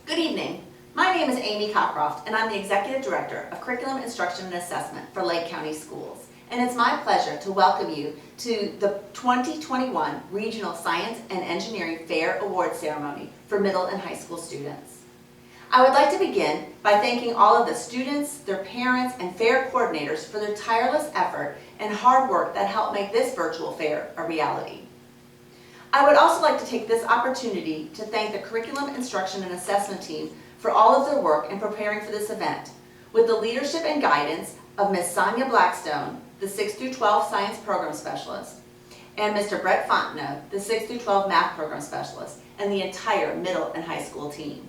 Good evening. My name is Amy Cockcroft, and I'm the Executive Director of Curriculum Instruction and Assessment for Lake County Schools. And it's my pleasure to welcome you to the 2021 Regional Science and Engineering Fair Award Ceremony for middle and high school students. I would like to begin by thanking all of the students, their parents, and fair coordinators for their tireless effort and hard work that helped make this virtual fair a reality. I would also like to take this opportunity to thank the Curriculum Instruction and Assessment team for all of their work in preparing for this event, with the leadership and guidance of Ms. Sonia Blackstone, the 6 through 12 Science Program Specialist, and Mr. Brett Fontenot, the 6 through 12 Math Program Specialist, and the entire middle and high school team.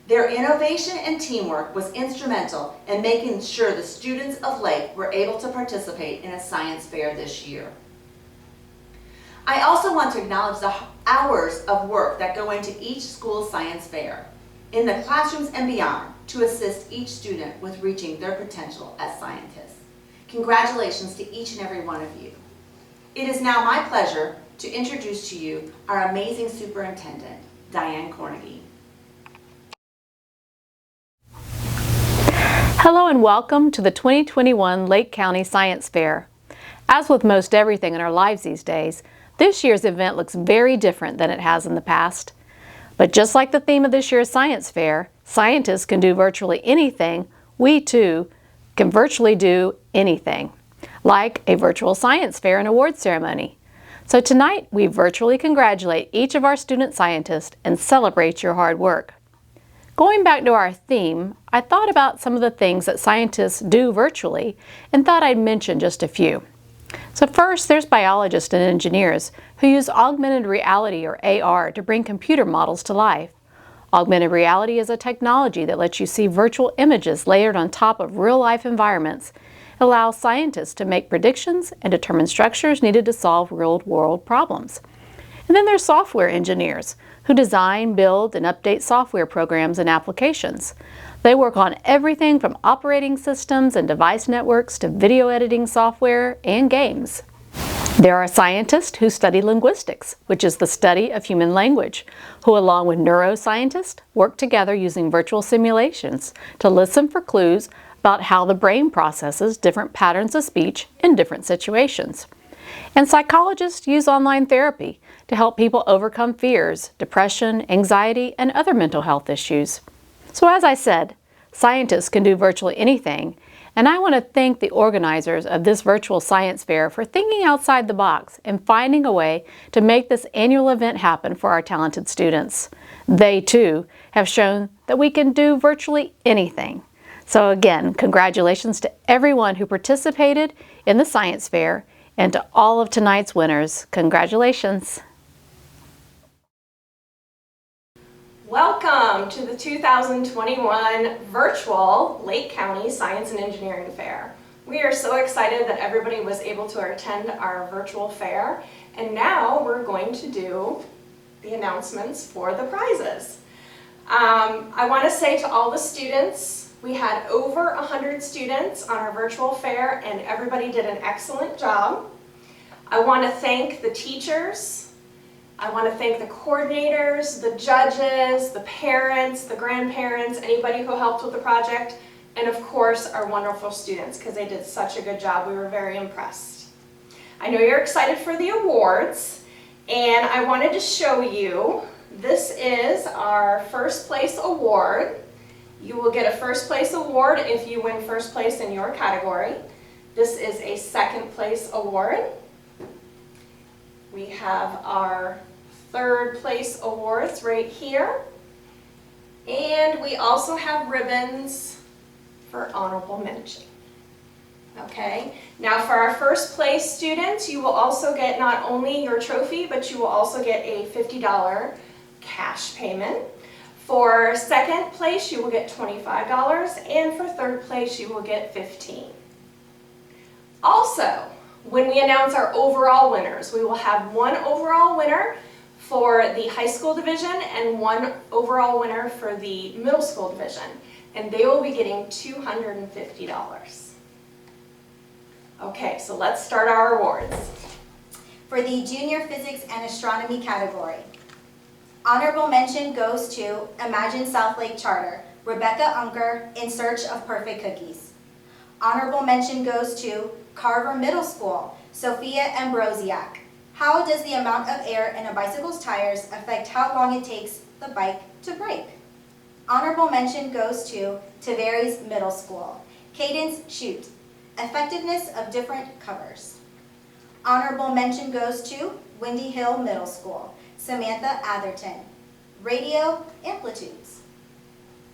Their innovation and teamwork was instrumental in making sure the students of Lake were able to participate in a science fair this year. I also want to acknowledge the hours of work that go into each school science fair, in the classrooms and beyond, to assist each student with reaching their potential as scientists. Congratulations to each and every one of you. It is now my pleasure to introduce to you our amazing superintendent, Diane Cornegie. Hello and welcome to the 2021 Lake County Science Fair. As with most everything in our lives these days, this year's event looks very different than it has in the past. But just like the theme of this year's science fair, scientists can do virtually anything. We too can virtually do anything, like a virtual science fair and award ceremony. So tonight we virtually congratulate each of our student scientists and celebrate your hard work. Going back to our theme, I thought about some of the things that scientists do virtually and thought I'd mention just a few. So first, there's biologists and engineers who use augmented reality or AR to bring computer models to life. Augmented reality is a technology that lets you see virtual images layered on top of real-life environments. It allows scientists to make predictions and determine structures needed to solve real-world problems. And then there's software engineers who design, build, and update software programs and applications. They work on everything from operating systems and device networks to video editing software and games. There are scientists who study linguistics, which is the study of human language, who along with neuroscientists work together using virtual simulations to listen for clues about how the brain processes different patterns of speech in different situations. And psychologists use online therapy to help people overcome fears, depression, anxiety, and other mental health issues. So as I said, scientists can do virtually anything, and I want to thank the organizers of this virtual science fair for thinking outside the box and finding a way to make this annual event happen for our talented students. They too have shown that we can do virtually anything. So again, congratulations to everyone who participated in the science fair, and to all of tonight's winners, congratulations. Welcome to the 2021 virtual Lake County Science and Engineering Fair. We are so excited that everybody was able to attend our virtual fair, and now we're going to do the announcements for the prizes. I want to say to all the students, we had over 100 students on our virtual fair and everybody did an excellent job. I want to thank the teachers. I want to thank the coordinators, the judges, the parents, the grandparents, anybody who helped with the project, and of course our wonderful students because they did such a good job. We were very impressed. I know you're excited for the awards, and I wanted to show you, this is our first place award. You will get a first place award if you win first place in your category. This is a second place award. We have our third place awards right here. And we also have ribbons for honorable mention. Okay, now for our first place students, you will also get not only your trophy, but you will also get a $50 cash payment. For second place, you will get $25, and for third place, you will get $15. Also, when we announce our overall winners, we will have one overall winner for the high school division and one overall winner for the middle school division, and they will be getting $250. Okay, so let's start our awards. For the Junior Physics and Astronomy category, Honorable mention goes to Imagine South Lake Charter, Rebecca Unker, In Search of Perfect Cookies. Honorable mention goes to Carver Middle School, Sophia Ambrosiak. How does the amount of air in a bicycle's tires affect how long it takes the bike to brake? Honorable mention goes to Tavares Middle School, Cadence Shoot, Effectiveness of Different Covers. Honorable mention goes to Windy Hill Middle School, Samantha Atherton, Radio Amplitudes.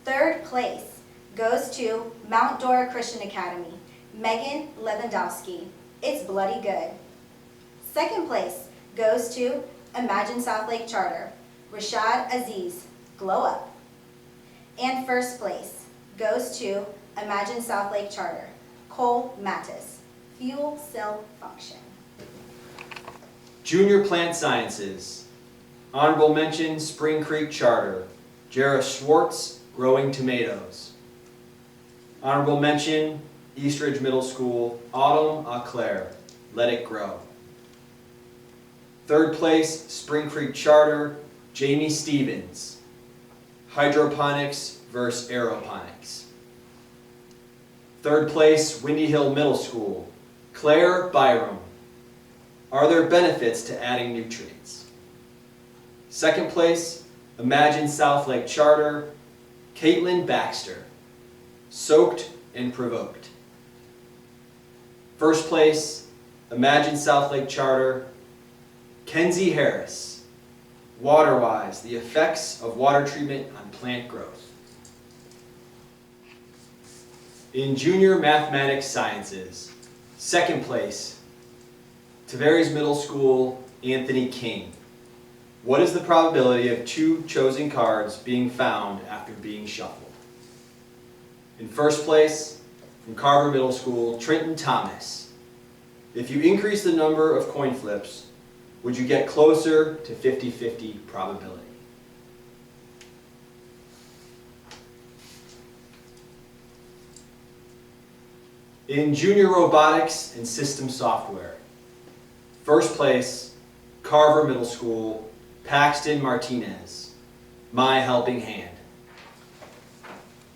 Third place goes to Mount Dora Christian Academy, Megan Lewandowski, It's Bloody Good. Second place goes to Imagine South Lake Charter, Rashad Aziz, Glow Up. And first place goes to Imagine South Lake Charter, Cole Mattis, Fuel Cell Function. Junior Plant Sciences. Honorable mention, Spring Creek Charter, Jara Schwartz, Growing Tomatoes. Honorable mention, Eastridge Middle School, Autumn Eau Claire, Let It Grow. Third place, Spring Creek Charter, Jamie Stevens, Hydroponics versus Aeroponics. Third place, Windy Hill Middle School, Claire Byram, Are there benefits to adding nutrients? Second place, Imagine South Lake Charter, Caitlin Baxter, Soaked and Provoked. First place, Imagine South Lake Charter, Kenzie Harris, Waterwise, the effects of water treatment on plant growth. In Junior Mathematics Sciences, second place, Tavares Middle School, Anthony King. What is the probability of 2 chosen cards being found after being shuffled? In first place, from Carver Middle School, Trenton Thomas. If you increase the number of coin flips, would you get closer to 50-50 probability? In Junior Robotics and System Software, first place, Carver Middle School, Paxton Martinez, My Helping Hand.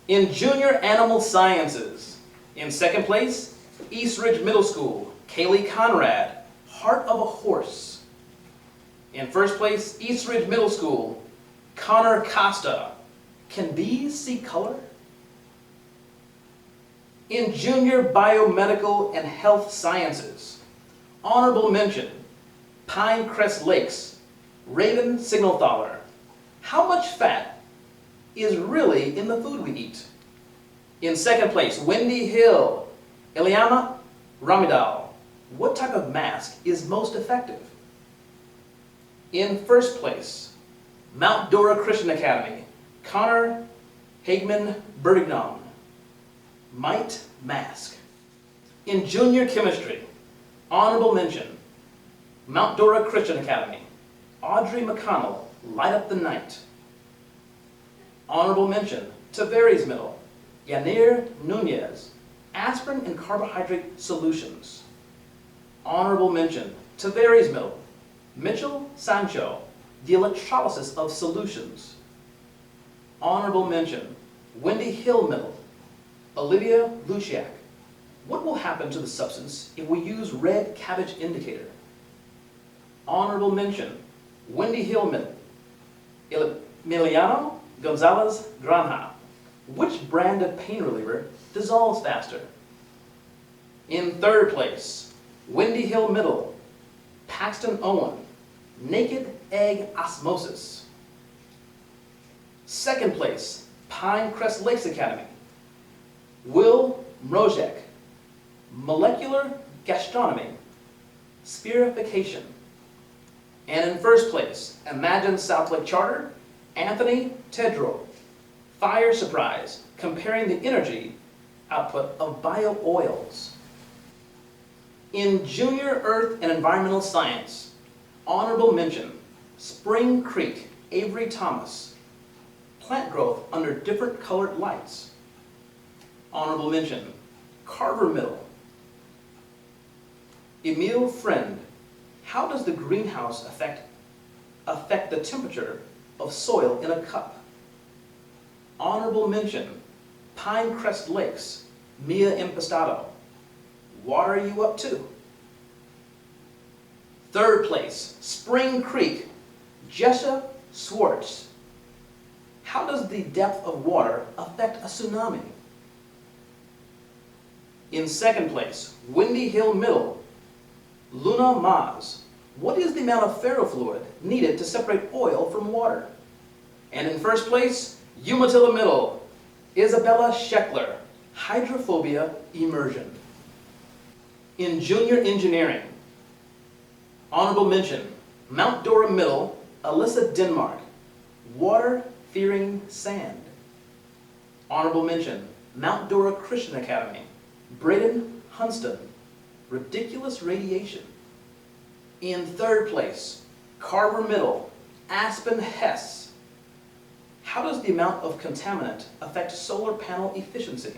In Junior Animal Sciences, in second place, Eastridge Middle School, Kaylee Conrad, Heart of a Horse. In first place, Eastridge Middle School, Connor Costa, Can Bees See Color? In Junior Biomedical and Health Sciences, honorable mention, Pinecrest Lakes, Raven Signalthaler. How much fat is really in the food we eat? In second place, Windy Hill, Eliana Ramidal. What type of mask is most effective? In first place, Mount Dora Christian Academy, Connor Hagman Bertignon, Mite Mask. In Junior Chemistry, honorable mention, Mount Dora Christian Academy, Audrey McConnell, Light Up the Night. Honorable mention, Tavares Middle, Yanir Nunez, Aspirin and Carbohydrate Solutions. Honorable mention, Tavares Middle, Mitchell Sancho, The Electrolysis of Solutions. Honorable mention, Windy Hill Middle, Olivia Luciak. What will happen to the substance if we use red cabbage indicator? Honorable mention, Windy Hill Middle, Emiliano Gonzalez Granja. Which brand of pain reliever dissolves faster? In third place, Windy Hill Middle, Paxton Owen, Naked Egg Osmosis. Second place, Pinecrest Lakes Academy, Will Mrozek, Molecular Gastronomy, Spherification. And in first place, Imagine South Lake Charter, Anthony Tedrow, Fire Surprise, comparing the energy output of bio-oils. In Junior Earth and Environmental Science, honorable mention, Spring Creek, Avery Thomas, plant growth under different colored lights. Honorable mention, Carver Middle, Emil Friend, how does the greenhouse affect the temperature of soil in a cup? Honorable mention, Pinecrest Lakes, Mia Impestado. What are you up to? Third place, Spring Creek, Jessa Swartz. How does the depth of water affect a tsunami? In second place, Windy Hill Middle, Luna Maz. What is the amount of ferrofluid needed to separate oil from water? And in first place, Umatilla Middle, Isabella Scheckler, hydrophobia immersion. In junior engineering, honorable mention, Mount Dora Middle, Alyssa Denmark, water-fearing sand. Honorable mention, Mount Dora Christian Academy, Braden Hunston, ridiculous radiation. In third place, Carver Middle, Aspen Hess. How does the amount of contaminant affect solar panel efficiency?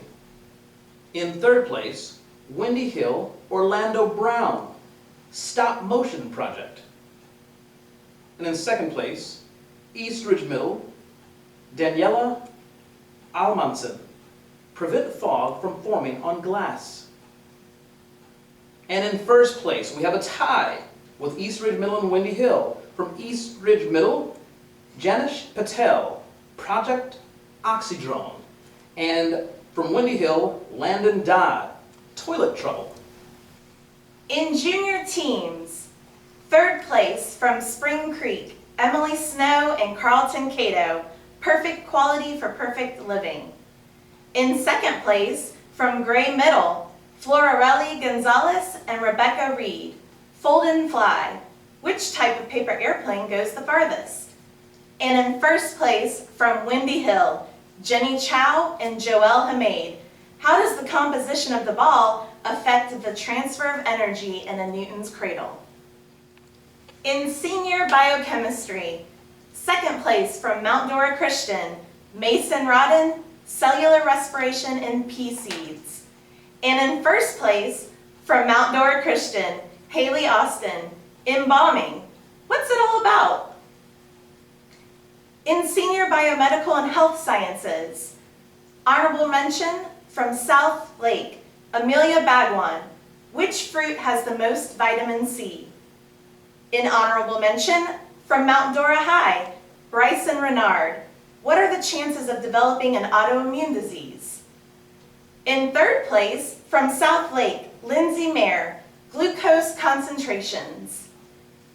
In third place, Windy Hill, Orlando Brown, stop motion project. And in second place, East Ridge Middle, Daniela Almanson, prevent fog from forming on glass. And in first place, we have a tie with East Ridge Middle and Windy Hill. From East Ridge Middle, Janish Patel, Project Oxydrone. And from Windy Hill, Landon Dodd, toilet trouble. In junior teams, third place from Spring Creek, Emily Snow and Carlton Cato, perfect quality for perfect living. In second place from Gray Middle, Florarelli Gonzalez and Rebecca Reed, fold and fly. Which type of paper airplane goes the farthest? And in first place from Windy Hill, Jenny Chow and Joelle Hamade, how does the composition of the ball affect the transfer of energy in a Newton's cradle? In senior biochemistry, second place from Mount Dora Christian, Mason Rodden, cellular respiration in pea seeds. And in first place from Mount Dora Christian, Haley Austin, embalming. What's it all about? In senior biomedical and health sciences, honorable mention from South Lake, Amelia Bagwan, which fruit has the most vitamin C? In honorable mention from Mount Dora High, Bryson Renard, what are the chances of developing an autoimmune disease? In third place from South Lake, Lindsay Mayer, glucose concentrations.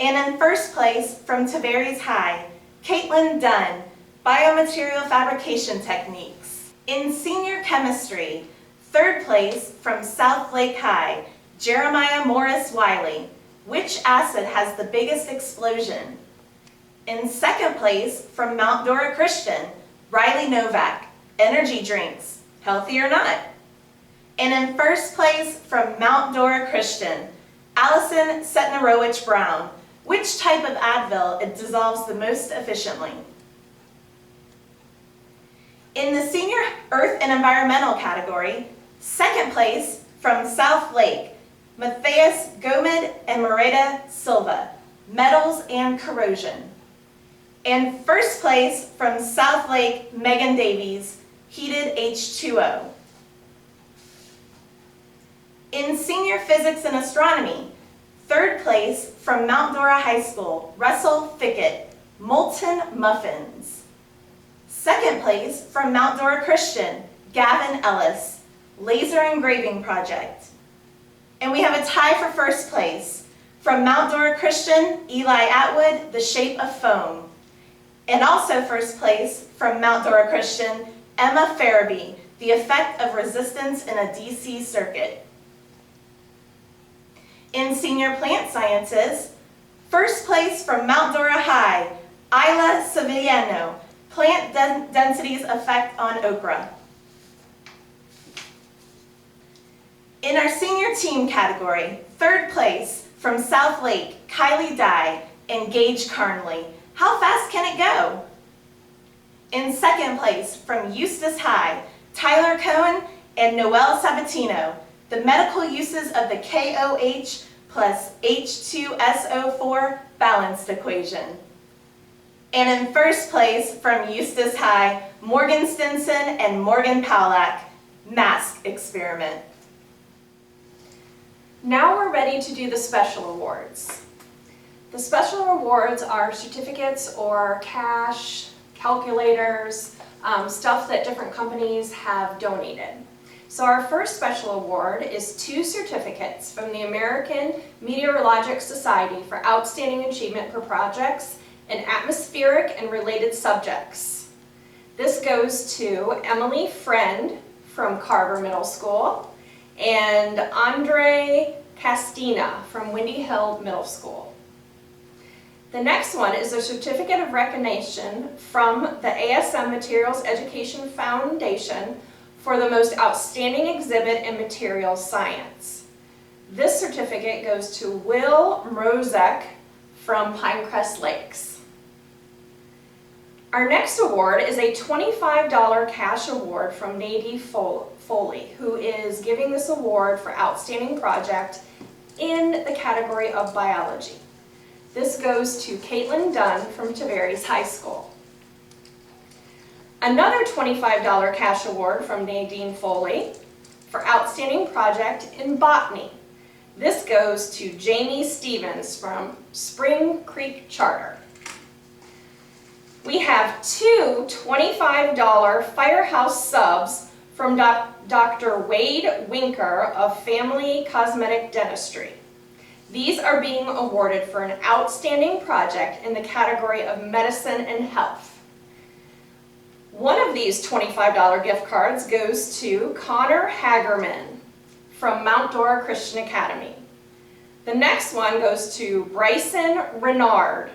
And in first place from Tavares High, Caitlin Dunn, biomaterial fabrication techniques. In senior chemistry, third place from South Lake High, Jeremiah Morris Wiley, which acid has the biggest explosion? In second place from Mount Dora Christian, Riley Novak, energy drinks, healthy or not? And in first place from Mount Dora Christian, Allison Setnerowicz Brown, which type of Advil it dissolves the most efficiently? In the senior earth and environmental category, second place from South Lake, Matthias Gomid and Moreta Silva, metals and corrosion. And first place from South Lake, Megan Davies, heated H2O. In senior physics and astronomy, third place from Mount Dora High School, Russell Fickett, molten muffins. Second place from Mount Dora Christian, Gavin Ellis, laser engraving project. And we have a tie for first place from Mount Dora Christian, Eli Atwood, the shape of foam. And also first place from Mount Dora Christian, Emma Farabee, the effect of resistance in a DC circuit. In senior plant sciences, first place from Mount Dora High, Isla Sevillano, plant density's effect on okra. In our senior team category, third place from South Lake, Kylie Dye and Gage Carnley, how fast can it go? In second place from Eustis High, Tyler Cohen and Noel Sabatino, the medical uses of the KOH plus H2SO4 balanced equation. And in first place from Eustis High, Morgan Stinson and Morgan Powlack, mask experiment. Now we're ready to do the special awards. The special awards are certificates or cash, calculators, stuff that different companies have donated. So our first special award is 2 certificates from the American Meteorological Society for outstanding achievement for projects in atmospheric and related subjects. This goes to Emily Friend from Carver Middle School and Andre Castina from Windy Hill Middle School. The next one is a certificate of recognition from the ASM Materials Education Foundation for the most outstanding exhibit in materials science. This certificate goes to Will Mrozek from Pinecrest Lakes. Our next award is a $25 cash award from Nadine Foley, who is giving this award for outstanding project in the category of biology. This goes to Caitlin Dunn from Tavares High School. Another $25 cash award from Nadine Foley for outstanding project in botany. This goes to Jamie Stevens from Spring Creek Charter. We have 2 $25 Firehouse subs from Dr. Wade Winker of Family Cosmetic Dentistry. These are being awarded for an outstanding project in the category of medicine and health. One of these $25 gift cards goes to Connor Hagerman from Mount Dora Christian Academy. The next one goes to Bryson Renard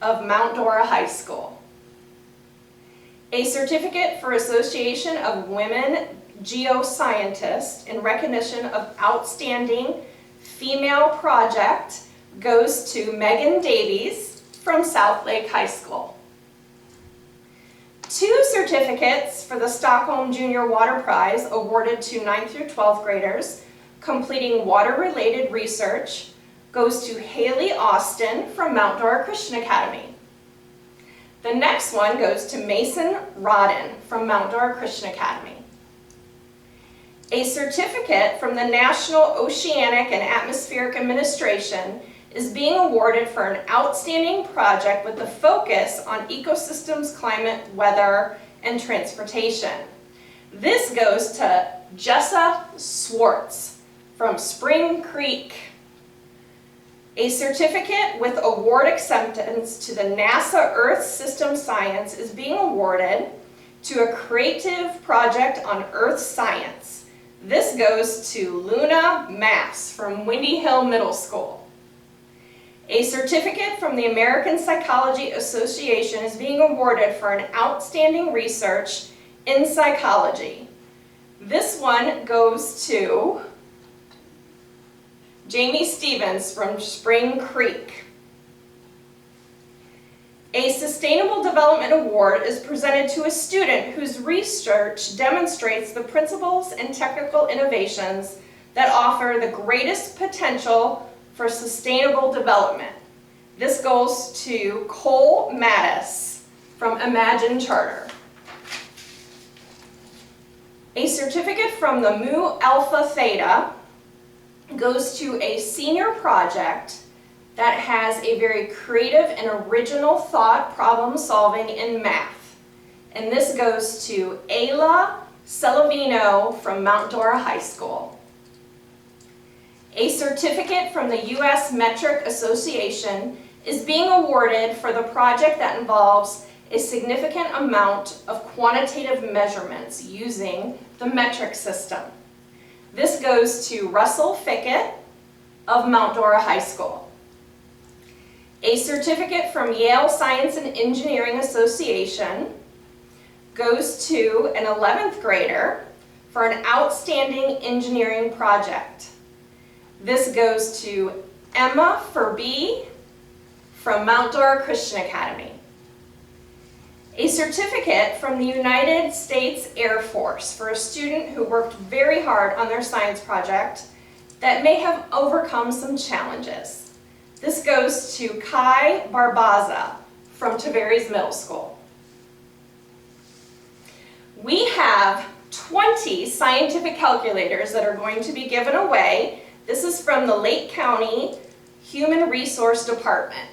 of Mount Dora High School. A certificate for Association of Women Geoscientists in recognition of outstanding female project goes to Megan Davies from South Lake High School. 2 certificates for the Stockholm Junior Water Prize awarded to 9th through 12th graders completing water-related research goes to Haley Austin from Mount Dora Christian Academy. The next one goes to Mason Rodden from Mount Dora Christian Academy. A certificate from the National Oceanic and Atmospheric Administration is being awarded for an outstanding project with the focus on ecosystems, climate, weather, and transportation. This goes to Jessa Swartz from Spring Creek. A certificate with award acceptance to the NASA Earth System Science is being awarded to a creative project on Earth science. This goes to Luna Mass from Windy Hill Middle School. A certificate from the American Psychology Association is being awarded for an outstanding research in psychology. This one goes to Jamie Stevens from Spring Creek. A Sustainable Development Award is presented to a student whose research demonstrates the principles and technical innovations that offer the greatest potential for sustainable development. This goes to Cole Mattis from Imagine Charter. A certificate from the Mu Alpha Theta goes to a senior project that has a very creative and original thought problem solving in math. And this goes to Ayla Celavino from Mount Dora High School. A certificate from the U.S. Metric Association is being awarded for the project that involves a significant amount of quantitative measurements using the metric system. This goes to Russell Fickett of Mount Dora High School. A certificate from Yale Science and Engineering Association goes to an 11th grader for an outstanding engineering project. This goes to Emma Furby from Mount Dora Christian Academy. A certificate from the United States Air Force for a student who worked very hard on their science project that may have overcome some challenges. This goes to Kai Barbaza from Tavares Middle School. We have 20 scientific calculators that are going to be given away. This is from the Lake County Human Resource Department.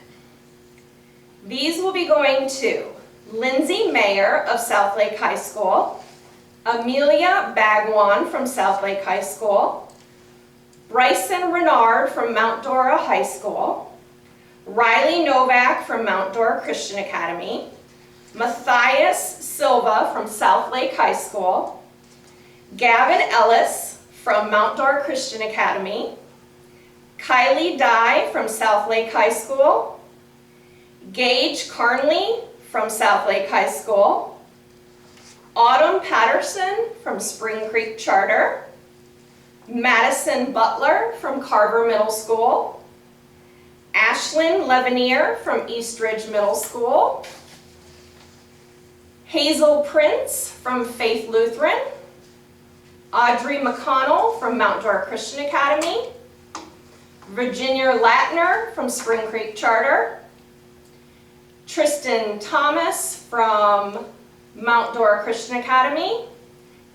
These will be going to Lindsay Mayer of South Lake High School, Amelia Bagwan from South Lake High School, Bryson Renard from Mount Dora High School, Riley Novak from Mount Dora Christian Academy, Matthias Silva from South Lake High School, Gavin Ellis from Mount Dora Christian Academy, Kylie Dye from South Lake High School, Gage Carnley from South Lake High School, Autumn Patterson from Spring Creek Charter, Madison Butler from Carver Middle School, Ashlyn Levenier from East Ridge Middle School, Hazel Prince from Faith Lutheran, Audrey McConnell from Mount Dora Christian Academy, Virginia Latner from Spring Creek Charter, Tristan Thomas from Mount Dora Christian Academy,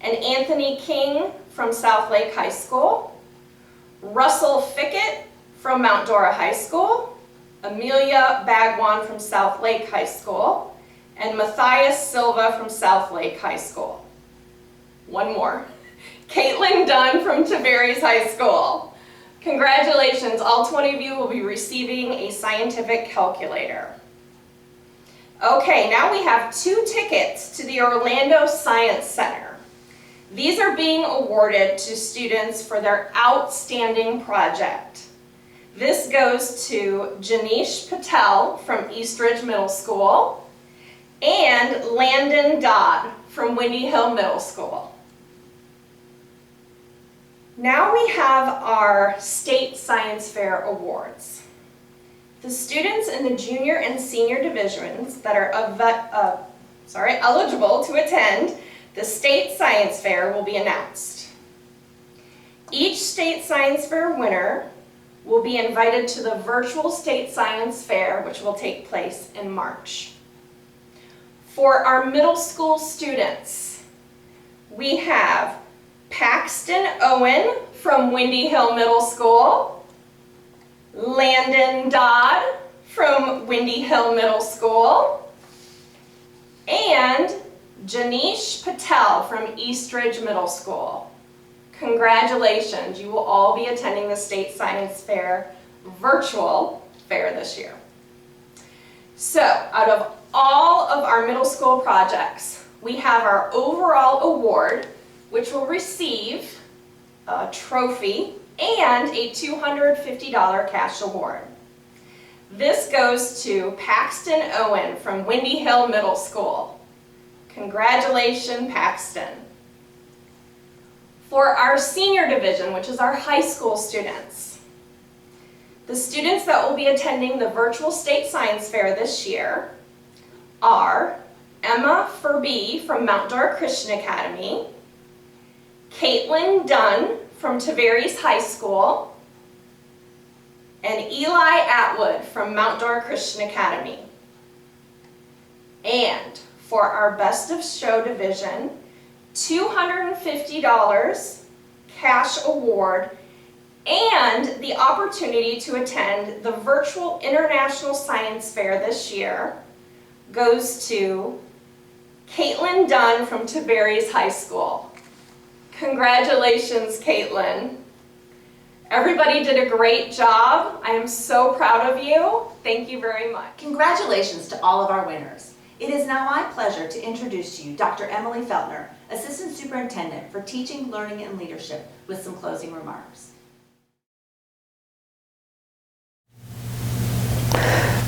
and Anthony King from South Lake High School, Russell Fickett from Mount Dora High School, Amelia Bagwan from South Lake High School, and Matthias Silva from South Lake High School. One more. Caitlin Dunn from Tavares High School. Congratulations, all 20 of you will be receiving a scientific calculator. Okay, now we have 2 tickets to the Orlando Science Center. These are being awarded to students for their outstanding project. This goes to Janish Patel from East Ridge Middle School and Landon Dodd from Windy Hill Middle School. Now we have our State Science Fair Awards. The students in the junior and senior divisions that are eligible to attend the State Science Fair will be announced. Each State Science Fair winner will be invited to the virtual State Science Fair, which will take place in March. For our middle school students, we have Paxton Owen from Windy Hill Middle School, Landon Dodd from Windy Hill Middle School, and Janish Patel from East Ridge Middle School. Congratulations, you will all be attending the State Science Fair virtual fair this year. So, out of all of our middle school projects, we have our overall award, which will receive a trophy and a $250 cash award. This goes to Paxton Owen from Windy Hill Middle School. Congratulations, Paxton. For our senior division, which is our high school students, the students that will be attending the virtual State Science Fair this year are Emma Furby from Mount Dora Christian Academy, Caitlin Dunn from Tavares High School, and Eli Atwood from Mount Dora Christian Academy. And for our Best of Show division, $250 cash award and the opportunity to attend the virtual International Science Fair this year goes to Caitlin Dunn from Tavares High School. Congratulations, Caitlin. Everybody did a great job. I am so proud of you. Thank you very much. Congratulations to all of our winners. It is now my pleasure to introduce to you Dr. Emily Feltner, Assistant Superintendent for Teaching, Learning, and Leadership, with some closing remarks.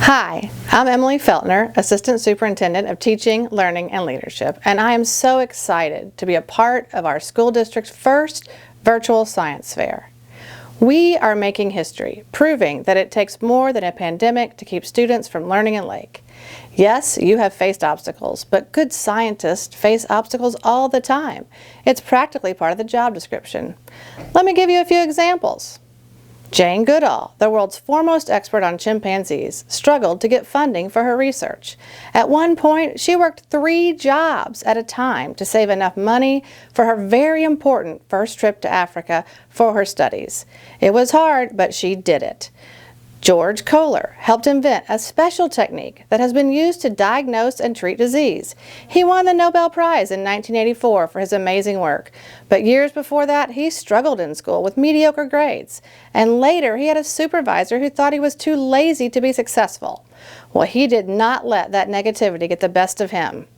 Hi, I'm Emily Feltner, Assistant Superintendent of Teaching, Learning, and Leadership, and I am so excited to be a part of our school district's first virtual science fair. We are making history, proving that it takes more than a pandemic to keep students from learning in Lake. Yes, you have faced obstacles, but good scientists face obstacles all the time. It's practically part of the job description. Let me give you a few examples. Jane Goodall, the world's foremost expert on chimpanzees, struggled to get funding for her research. At one point, she worked 3 jobs at a time to save enough money for her very important first trip to Africa for her studies. It was hard, but she did it. George Kohler helped invent a special technique that has been used to diagnose and treat disease. He won the Nobel Prize in 1984 for his amazing work, but years before that he struggled in school with mediocre grades, and later he had a supervisor who thought he was too lazy to be successful. Well, he did not let that negativity get the best of him.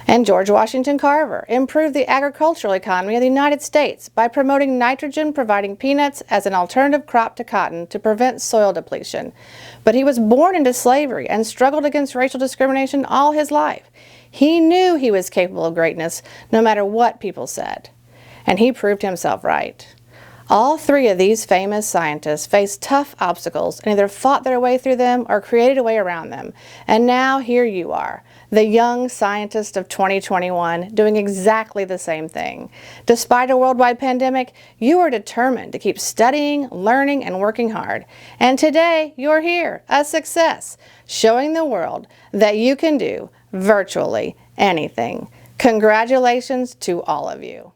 And George Washington Carver improved the agricultural economy of the United States by promoting nitrogen-providing peanuts as an alternative crop to cotton to prevent soil depletion. But he was born into slavery and struggled against racial discrimination all his life. He knew he was capable of greatness no matter what people said. And he proved himself right. All 3 of these famous scientists faced tough obstacles and either fought their way through them or created a way around them. And now here you are, the young scientist of 2021, doing exactly the same thing. Despite a worldwide pandemic, you are determined to keep studying, learning, and working hard. And today, you're here, a success, showing the world that you can do virtually anything. Congratulations to all of you.